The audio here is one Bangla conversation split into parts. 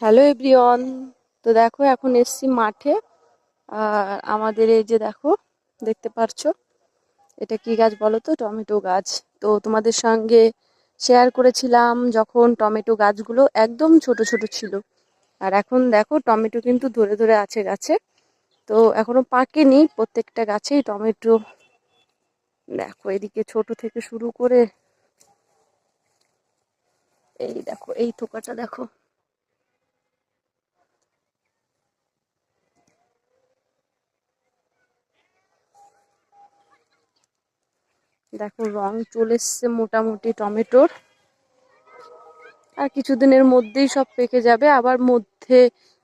Hello everyone. তো দেখো এখন এসছি মাঠে। আর আমাদের এই যে দেখো, দেখতে পারছো এটা কি গাছ বলো তো? টমেটো গাছ। তো তোমাদের সঙ্গে শেয়ার করেছিলাম যখন টমেটো গাছগুলো একদম ছোট ছোট ছিল। আর এখন দেখো টমেটো কিন্তু ধরে ধরে আছে গাছে। তো এখনো পাকেনি, প্রত্যেকটা গাছেই টমেটো। দেখো এদিকে ছোট থেকে শুরু করে এই দেখো এই থোকাটা দেখো। দেখো রং চলে এসছে মোটামুটি টমেটোর। আর কিছুদিনের মধ্যেই সব পেকে যাবে, আবার মধ্যে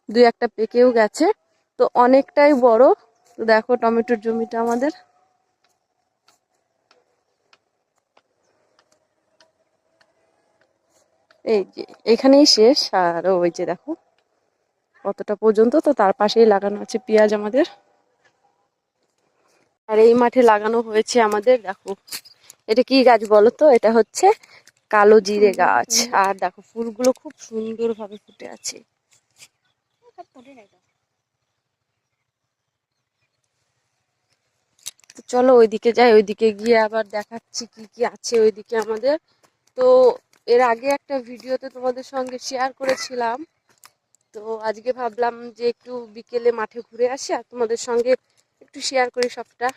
দুই একটা পেকেও গেছে। তো অনেকটাই বড়। তো দেখো টমেটোর জমিটা আমাদের। এই যে এখানেই শেষ, আর ওই যে দেখো কতটা পর্যন্ত। তো তার পাশেই লাগানো আছে পেঁয়াজ আমাদের। আর এই মাঠে লাগানো হয়েছে আমাদের, দেখো এটা কি গাছ বলো তো? এটা হচ্ছে কালো জিরে গাছ। আর দেখো ফুলগুলো খুব সুন্দর ভাবে ফুটে আছে। তো চলো ওইদিকে যাই, ওইদিকে গিয়ে আবার দেখাচ্ছি কি কি আছে ওইদিকে আমাদের। তো এর আগে একটা ভিডিওতে তোমাদের সঙ্গে শেয়ার করেছিলাম। তো আজকে ভাবলাম যে একটু বিকেলে মাঠে ঘুরে আসি আর তোমাদের সঙ্গে একটু শেয়ার করি সবটা।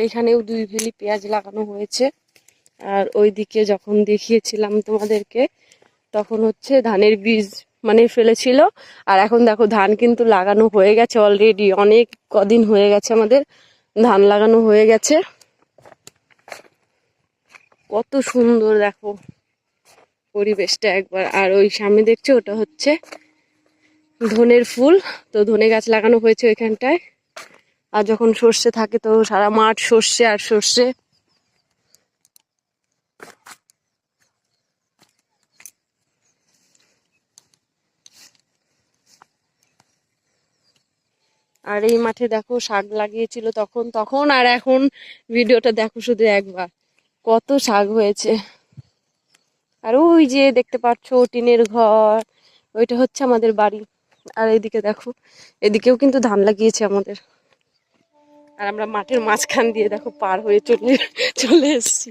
এইখানেও 2 ভেলি পেঁয়াজ লাগানো হয়েছে। আর ওইদিকে যখন দেখিয়েছিলাম তোমাদেরকে তখন হচ্ছে ধানের বীজ মানে ফেলেছিল। আর এখন দেখো ধান কিন্তু লাগানো হয়ে গেছে অলরেডি, অনেক কদিন হয়ে গেছে আমাদের ধান লাগানো হয়ে গেছে। কত সুন্দর দেখো পরিবেশটা একবার। আর ওই সামনে দেখছো ওটা হচ্ছে ধনের ফুল। তো ধনে গাছ লাগানো হয়েছে ওইখানটায়। আর যখন সর্ষে থাকে তো সারা মাঠ সর্ষে আর সর্ষে। আর এই মাঠে দেখো শাক লাগিয়েছিল তখন তখন আর এখন ভিডিওটা দেখো শুধু একবার, কত শাক হয়েছে। আর ওই যে দেখতে পাচ্ছো টিনের ঘর, ওইটা হচ্ছে আমাদের বাড়ি। আর এদিকে দেখো, এদিকেও কিন্তু ধান লাগিয়েছে আমাদের। আর আমরা মাঠের মাঝখান দিয়ে দেখো পার হয়ে চলে চলে এসেছি।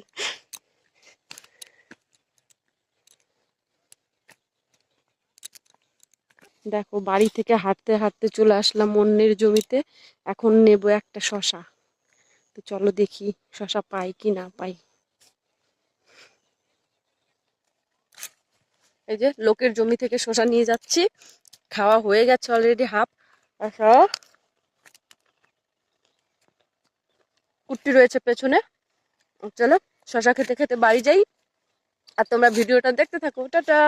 দেখো বাড়ি থেকে হাঁটতে হাঁটতে চলে আসলাম অন্যের জমিতে। এখন নেব একটা শশা। তো চলো দেখি শশা পাই কি না পাই। এই যে লোকের জমি থেকে শশা নিয়ে যাচ্ছি, খাওয়া হয়ে গেছে অলরেডি হাফ। আর সব কুট্টি রয়েছে পেছনে। চলো শশা খেতে খেতে বাড়ি যাই। আর তোমরা ভিডিওটা দেখতে থাকো। টাটা।